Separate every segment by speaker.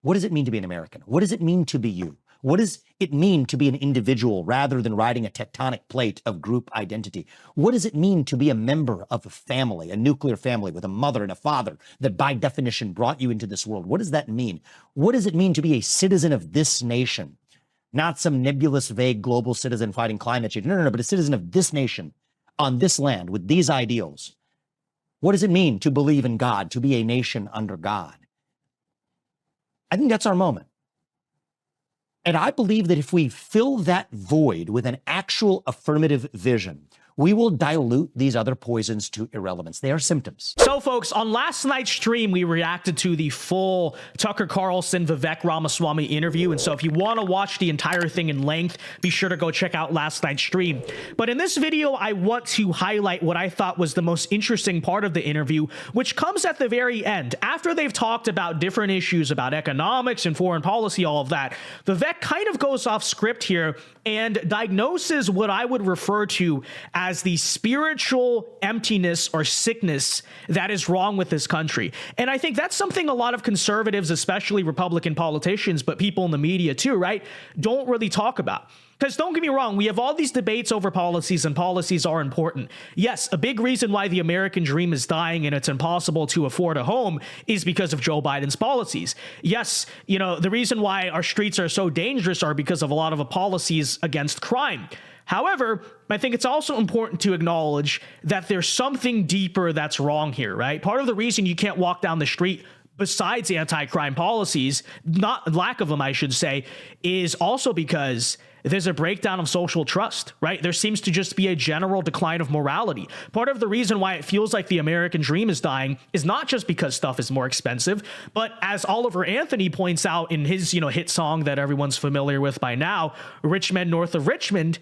Speaker 1: What does it mean to be an American? What does it mean to be you? What does it mean to be an individual rather than riding a tectonic plate of group identity? What does it mean to be a member of a family, a nuclear family with a mother and a father that by definition brought you into this world? What does that mean? What does it mean to be a citizen of this nation? Not some nebulous, vague global citizen fighting climate change. No, but a citizen of this nation on this land with these ideals. What does it mean to believe in God, to be a nation under God? I think that's our moment. And I believe that if we fill that void with an actual affirmative vision, we will dilute these other poisons to irrelevance. They are symptoms.
Speaker 2: So, folks, on last night's stream, we reacted to the full Tucker Carlson, Vivek Ramaswamy interview. And so if you want to watch the entire thing in length, be sure to go check out last night's stream. But in this video, I want to highlight what I thought was the most interesting part of the interview, which comes at the very end. After they've talked about different issues about economics and foreign policy, all of that, Vivek kind of goes off script here and diagnoses what I would refer to as the spiritual emptiness or sickness that is wrong with this country. And I think that's something a lot of conservatives, especially Republican politicians, but people in the media too, right, don't really talk about. Because don't get me wrong, we have all these debates over policies, and policies are important. Yes, a big reason why the American dream is dying and it's impossible to afford a home is because of Joe Biden's policies. Yes, you know, the reason why our streets are so dangerous are because of a lot of the policies against crime. However, I think it's also important to acknowledge that there's something deeper that's wrong here, right? Part of the reason you can't walk down the street besides anti-crime policies, not lack of them, I should say, is also because there's a breakdown of social trust, right? There seems to just be a general decline of morality. Part of the reason why it feels like the American dream is dying is not just because stuff is more expensive, but as Oliver Anthony points out in his, hit song that everyone's familiar with by now, Rich Men North of Richmond,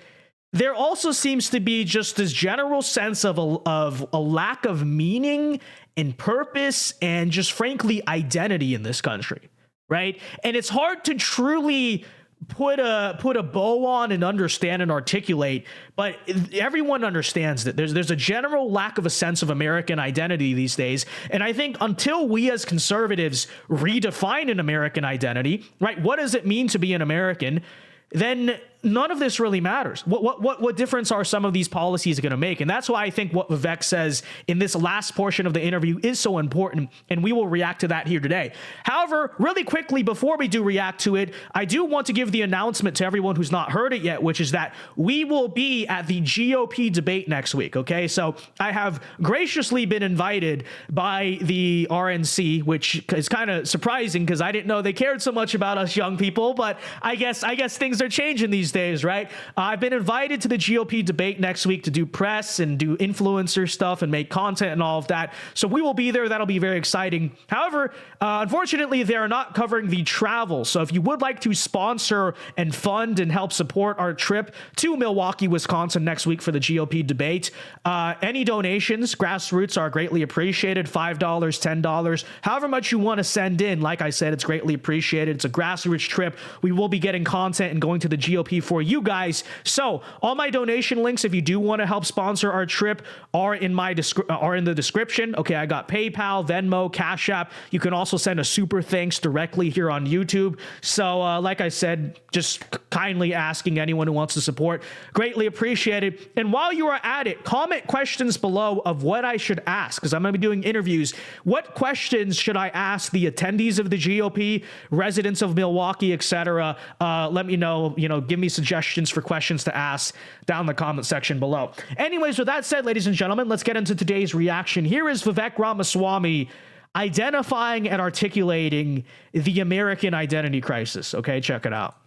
Speaker 2: there also seems to be just this general sense of a lack of meaning and purpose and just frankly identity in this country, right? And it's hard to truly put a bow on and understand and articulate, but everyone understands that there's a general lack of a sense of American identity these days. And I think until we as conservatives redefine an American identity, right? What does it mean to be an American? Then none of this really matters. What difference are some of these policies going to make? And that's why I think what Vivek says in this last portion of the interview is so important, and we will react to that here today. However, really quickly, before we do react to it, I do want to give the announcement to everyone who's not heard it yet, which is that we will be at the GOP debate next week, okay? So I have graciously been invited by the RNC, which is kind of surprising because I didn't know they cared so much about us young people, but I guess things are changing these days, right? I've been invited to the GOP debate next week to do press and do influencer stuff and make content and all of that. So we will be there. That'll be very exciting. However, unfortunately, they are not covering the travel. So if you would like to sponsor and fund and help support our trip to Milwaukee, Wisconsin next week for the GOP debate, any donations, grassroots, are greatly appreciated. $5, $10, however much you want to send in. Like I said, it's greatly appreciated. It's a grassroots trip. We will be getting content and going to the GOP for you guys. So all my donation links, if you do want to help sponsor our trip, are in the description. Okay, I got PayPal, Venmo, Cash App. You can also send a super thanks directly here on YouTube. So like I said, just kindly asking anyone who wants to support, greatly appreciated. And while you are at it, comment questions below of what I should ask, because I'm going to be doing interviews. What questions should I ask the attendees of the GOP, residents of Milwaukee, etc.? Let me know, give me suggestions for questions to ask down in the comment section below. Anyways, with that said, ladies and gentlemen, let's get into today's reaction. Here is Vivek Ramaswamy identifying and articulating the American identity crisis. Okay, check it out.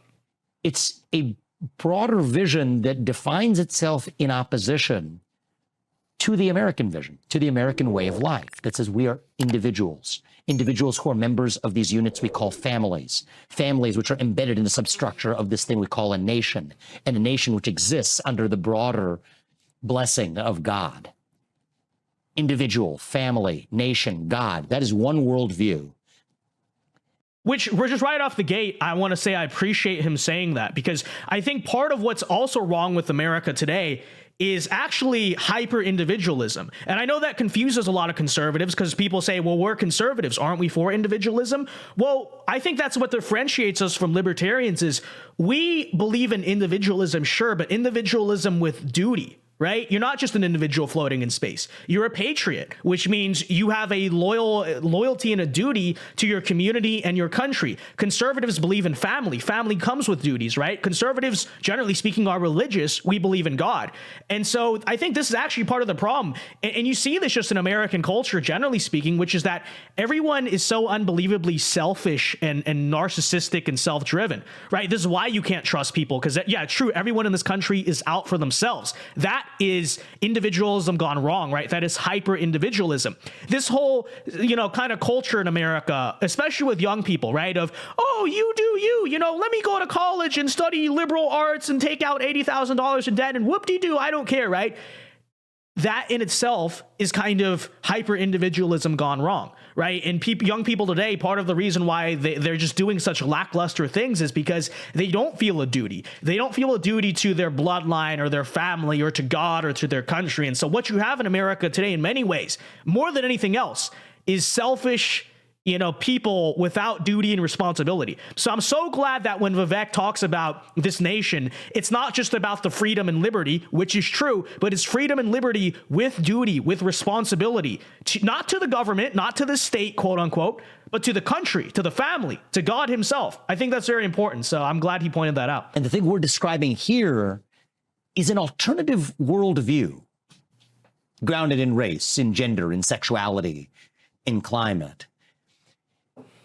Speaker 1: It's a broader vision that defines itself in opposition to the American vision, to the American way of life that says we are individuals who are members of these units we call families which are embedded in the substructure of this thing we call a nation, and a nation which exists under the broader blessing of God. Individual, family, nation, God. That is one worldview.
Speaker 2: Which, just right off the gate, I want to say I appreciate him saying that, because I think part of what's also wrong with America today is actually hyper individualism. And I know that confuses a lot of conservatives because people say, well, we're conservatives. Aren't we for individualism? Well, I think that's what differentiates us from libertarians is we believe in individualism, sure, but individualism with duty. Right? You're not just an individual floating in space. You're a patriot, which means you have a loyalty and a duty to your community and your country. Conservatives believe in family. Family comes with duties, right? Conservatives, generally speaking, are religious. We believe in God. And so I think this is actually part of the problem. And you see this just in American culture, generally speaking, which is that everyone is so unbelievably selfish and narcissistic and self-driven, right? This is why you can't trust people because, yeah, true, everyone in this country is out for themselves. That is individualism gone wrong, right? That is hyper individualism. This whole, kind of culture in America, especially with young people, right? Of, oh, you do you, let me go to college and study liberal arts and take out $80,000 in debt and whoop-de-doo, I don't care, right? That in itself is kind of hyper individualism gone wrong, right? And young people today, part of the reason why they're just doing such lackluster things is because they don't feel a duty. They don't feel a duty to their bloodline or their family or to God or to their country. And so what you have in America today, in many ways, more than anything else, is selfish, people without duty and responsibility. So I'm so glad that when Vivek talks about this nation, it's not just about the freedom and liberty, which is true, but it's freedom and liberty with duty, with responsibility, not to the government, not to the state, quote unquote, but to the country, to the family, to God himself. I think that's very important. So I'm glad he pointed that out.
Speaker 1: And the thing we're describing here is an alternative worldview grounded in race, in gender, in sexuality, in climate.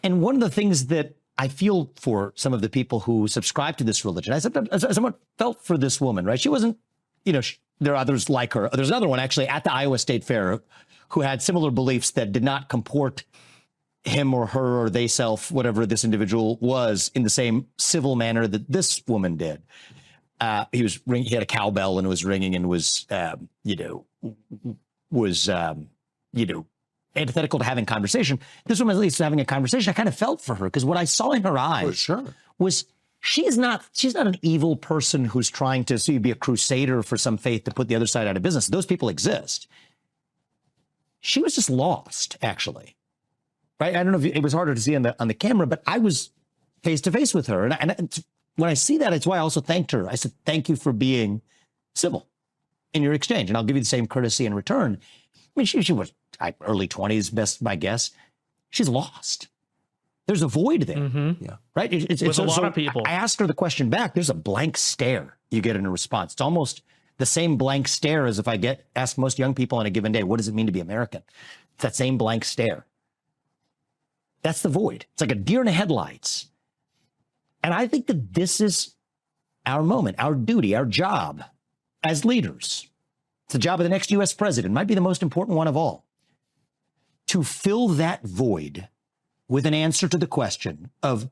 Speaker 1: And one of the things that I feel for some of the people who subscribe to this religion, I somewhat felt for this woman, right? She wasn't, there are others like her. There's another one actually at the Iowa State Fair who had similar beliefs that did not comport him or her or they self, whatever this individual was, in the same civil manner that this woman did. He had a cowbell and it was ringing and was antithetical to having conversation. This woman at least having a conversation. I kind of felt for her because what I saw in her eyes was she's not an evil person who's trying to be a crusader for some faith to put the other side out of business. Those people exist. She was just lost, actually. Right? I don't know if it was harder to see on the camera, but I was face to face with her. And when I see that, it's why I also thanked her. I said, thank you for being civil in your exchange. And I'll give you the same courtesy in return. I mean, she was early 20s, best my guess. She's lost. There's a void there.
Speaker 2: Mm-hmm.
Speaker 1: Yeah. Right?
Speaker 2: With a lot of people.
Speaker 1: I asked her the question back. There's a blank stare you get in a response. It's almost the same blank stare as if I ask most young people on a given day, what does it mean to be American? It's that same blank stare. That's the void. It's like a deer in the headlights. And I think that this is our moment, our duty, our job as leaders. It's the job of the next U.S. president, might be the most important one of all, to fill that void with an answer to the question of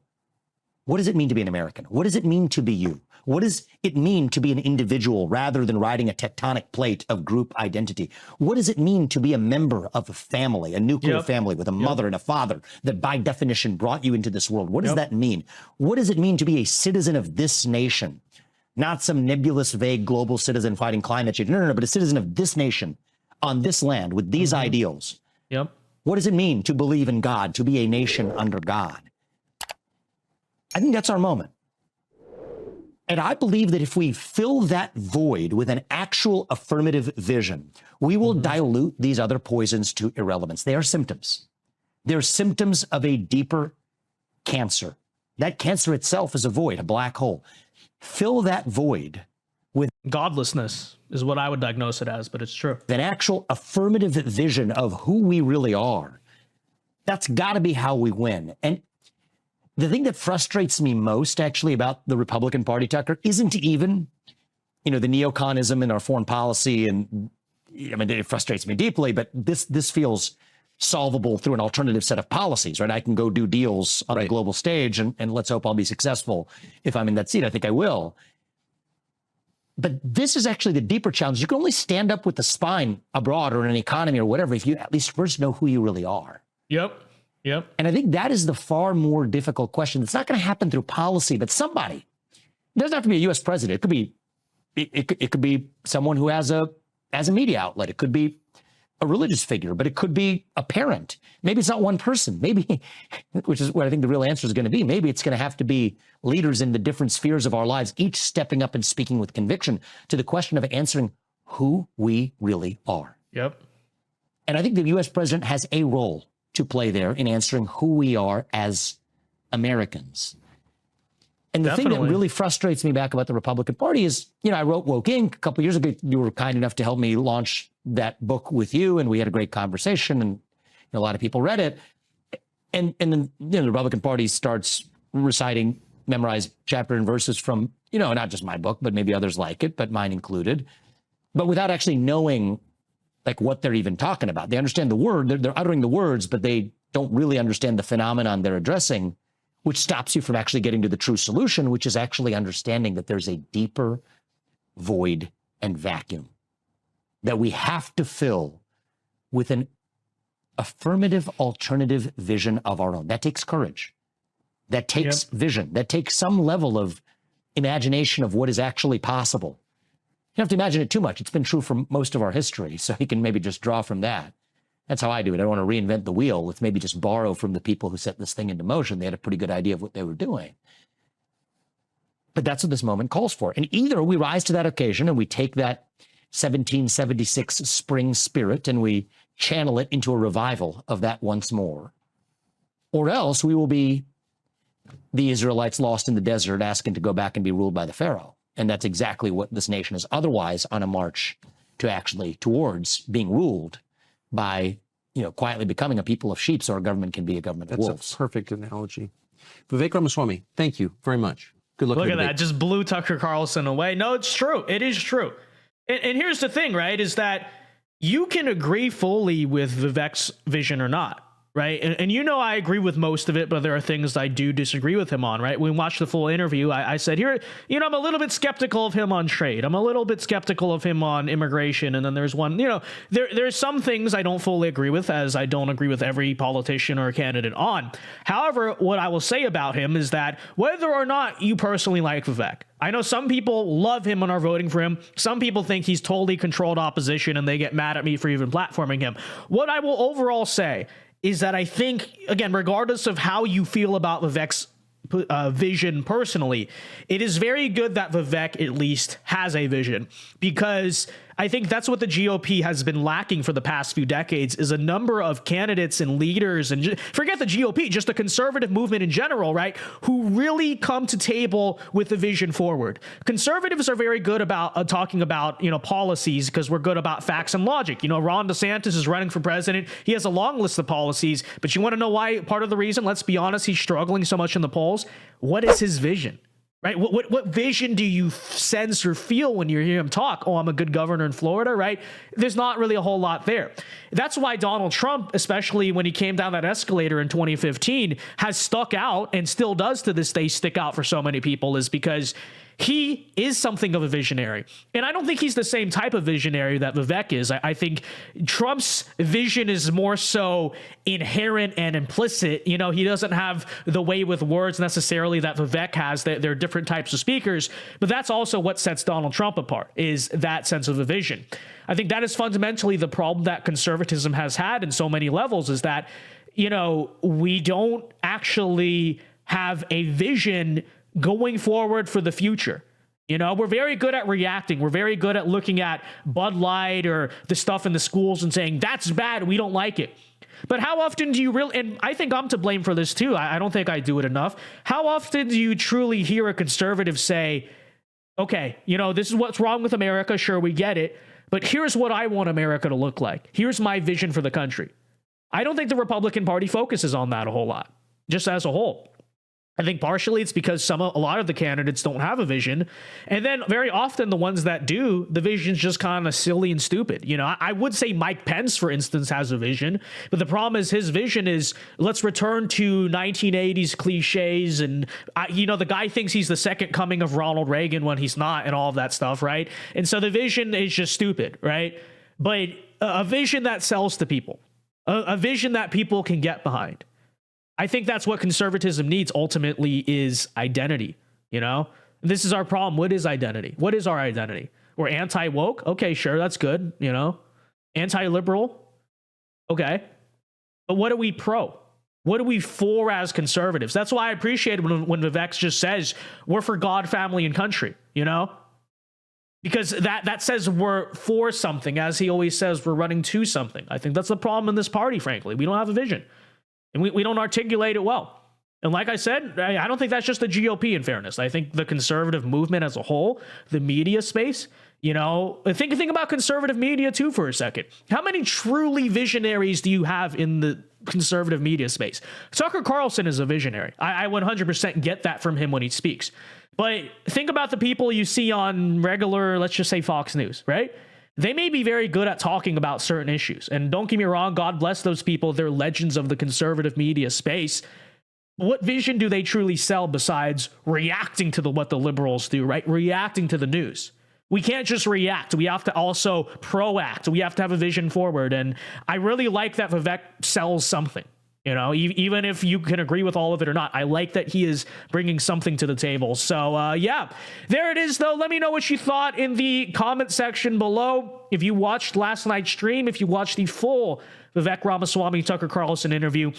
Speaker 1: what does it mean to be an American? What does it mean to be you? What does it mean to be an individual rather than riding a tectonic plate of group identity? What does it mean to be a member of a family, a nuclear family with a mother and a father that by definition brought you into this world? What does that mean? What does it mean to be a citizen of this nation? Not some nebulous, vague global citizen fighting climate change. No, but a citizen of this nation on this land with these ideals.
Speaker 2: Yep.
Speaker 1: What does it mean to believe in God, to be a nation under God? I think that's our moment. And I believe that if we fill that void with an actual affirmative vision, we will dilute these other poisons to irrelevance. They are symptoms. They're symptoms of a deeper cancer. That cancer itself is a void, a black hole. Fill that void with
Speaker 2: godlessness is what I would diagnose it as, but it's true.
Speaker 1: An actual affirmative vision of who we really are. That's got to be how we win. And the thing that frustrates me most, actually, about the Republican Party, Tucker, isn't even, the neoconism in our foreign policy. And I mean, it frustrates me deeply, but this feels solvable through an alternative set of policies, right? I can go do deals on a global stage and let's hope I'll be successful if I'm in that seat. I think I will. But this is actually the deeper challenge. You can only stand up with the spine abroad or in an economy or whatever if you at least first know who you really are.
Speaker 2: Yep.
Speaker 1: And I think that is the far more difficult question. It's not going to happen through policy, but somebody, it doesn't have to be a U.S. president. It could be it could be someone who has a media outlet. It could be a religious figure, but it could be a parent. Maybe it's not one person. Maybe, which is what I think the real answer is going to be. Maybe it's going to have to be leaders in the different spheres of our lives, each stepping up and speaking with conviction to the question of answering who we really are.
Speaker 2: Yep.
Speaker 1: And I think the U.S. president has a role to play there in answering who we are as Americans. And the thing that really frustrates me back about the Republican Party is, I wrote Woke Inc. a couple of years ago. You were kind enough to help me launch that book with you, and we had a great conversation, and a lot of people read it. And then the Republican Party starts reciting memorized chapter and verses from, not just my book, but maybe others like it, but mine included, but without actually knowing like what they're even talking about. They understand the word, they're uttering the words, but they don't really understand the phenomenon they're addressing, which stops you from actually getting to the true solution, which is actually understanding that there's a deeper void and vacuum that we have to fill with an affirmative alternative vision of our own. That takes courage. That takes vision. That takes some level of imagination of what is actually possible. You don't have to imagine it too much. It's been true for most of our history, so you can maybe just draw from that. That's how I do it. I don't want to reinvent the wheel. Let's maybe just borrow from the people who set this thing into motion. They had a pretty good idea of what they were doing. But that's what this moment calls for. And either we rise to that occasion and we take that 1776 spring spirit and we channel it into a revival of that once more, or else we will be the Israelites lost in the desert asking to go back and be ruled by the Pharaoh. And that's exactly what this nation is otherwise on a march to actually towards being ruled by, quietly becoming a people of sheep so our government can be a government of wolves.
Speaker 3: That's a perfect analogy. Vivek Ramaswamy, thank you very much. Good luck.
Speaker 2: Look at that. Just blew Tucker Carlson away. No, it's true. It is true. And here's the thing, right, is that you can agree fully with Vivek's vision or not, right? And I agree with most of it, but there are things I do disagree with him on, right? When we watched the full interview, I said, here, I'm a little bit skeptical of him on trade. I'm a little bit skeptical of him on immigration. And then there's one, there's some things I don't fully agree with, as I don't agree with every politician or candidate on. However, what I will say about him is that whether or not you personally like Vivek, I know some people love him and are voting for him. Some people think he's totally controlled opposition and they get mad at me for even platforming him. What I will overall say is that I think, again, regardless of how you feel about Vivek's vision personally, it is very good that Vivek at least has a vision, because I think that's what the GOP has been lacking for the past few decades, is a number of candidates and leaders, and forget the GOP, just the conservative movement in general, right, who really come to table with the vision forward. Conservatives are very good about talking about, policies, because we're good about facts and logic. Ron DeSantis is running for president. He has a long list of policies, but you want to know why? Part of the reason, let's be honest, he's struggling so much in the polls. What is his vision? Right? What vision do you sense or feel when you hear him talk? Oh, I'm a good governor in Florida, right? There's not really a whole lot there. That's why Donald Trump, especially when he came down that escalator in 2015, has stuck out and still does to this day stick out for so many people, is because he is something of a visionary. And I don't think he's the same type of visionary that Vivek is. I think Trump's vision is more so inherent and implicit. He doesn't have the way with words necessarily that Vivek has. They're different types of speakers, but that's also what sets Donald Trump apart, is that sense of a vision. I think that is fundamentally the problem that conservatism has had in so many levels, is that, we don't actually have a vision going forward for the future. We're very good at reacting. We're very good at looking at Bud Light or the stuff in the schools and saying, that's bad, we don't like it. But how often do you really, and I think I'm to blame for this too, I don't think I do it enough. How often do you truly hear a conservative say, okay, this is what's wrong with America, sure, we get it, but here's what I want America to look like. Here's my vision for the country. I don't think the Republican Party focuses on that a whole lot, just as a whole. I think partially it's because a lot of the candidates don't have a vision. And then very often the ones that do, the vision's just kind of silly and stupid. I would say Mike Pence, for instance, has a vision, but the problem is his vision is, let's return to 1980s cliches. And, the guy thinks he's the second coming of Ronald Reagan when he's not, and all of that stuff, right? And so the vision is just stupid, right? But a vision that sells to people, a vision that people can get behind. I think that's what conservatism needs ultimately, is identity, This is our problem. What is identity? What is our identity? We're anti-woke. Okay, sure, that's good. You know, anti-liberal. Okay, but what are we pro? What are we for as conservatives? That's why I appreciate when Vivek just says we're for God, family, and country. You know, because that says we're for something. As he always says, we're running to something. I think that's the problem in this party. Frankly, we don't have a vision, and we don't articulate it well. And like I said, I don't think that's just the GOP, in fairness. I think the conservative movement as a whole, the media space, you know, think about conservative media too for a second. How many truly visionaries do you have in the conservative media space? Tucker Carlson is a visionary. I 100% get that from him when he speaks. But think about the people you see on regular, let's just say Fox News, right? They may be very good at talking about certain issues. And don't get me wrong, God bless those people. They're legends of the conservative media space. What vision do they truly sell besides reacting to what the liberals do, right? Reacting to the news. We can't just react. We have to also proact. We have to have a vision forward. And I really like that Vivek sells something, you know, even if you can agree with all of it or not. I like that he is bringing something to the table. So, yeah, there it is, though. Let me know what you thought in the comment section below. If you watched last night's stream, if you watched the full Vivek Ramaswamy Tucker Carlson interview,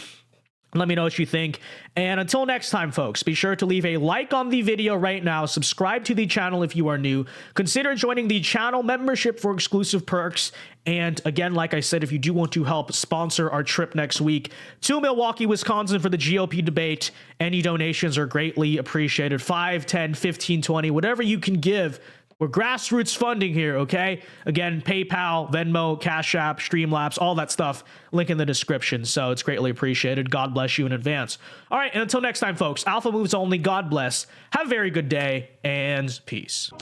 Speaker 2: let me know what you think. And until next time, folks, be sure to leave a like on the video right now. Subscribe to the channel if you are new. Consider joining the channel membership for exclusive perks. And again, like I said, if you do want to help sponsor our trip next week to Milwaukee, Wisconsin for the GOP debate, any donations are greatly appreciated. 5, 10, 15, 20, whatever you can give. We're grassroots funding here, okay? Again, PayPal, Venmo, Cash App, Streamlabs, all that stuff. Link in the description, so it's greatly appreciated. God bless you in advance. All right, and until next time, folks, Alpha Moves only. God bless. Have a very good day, and peace.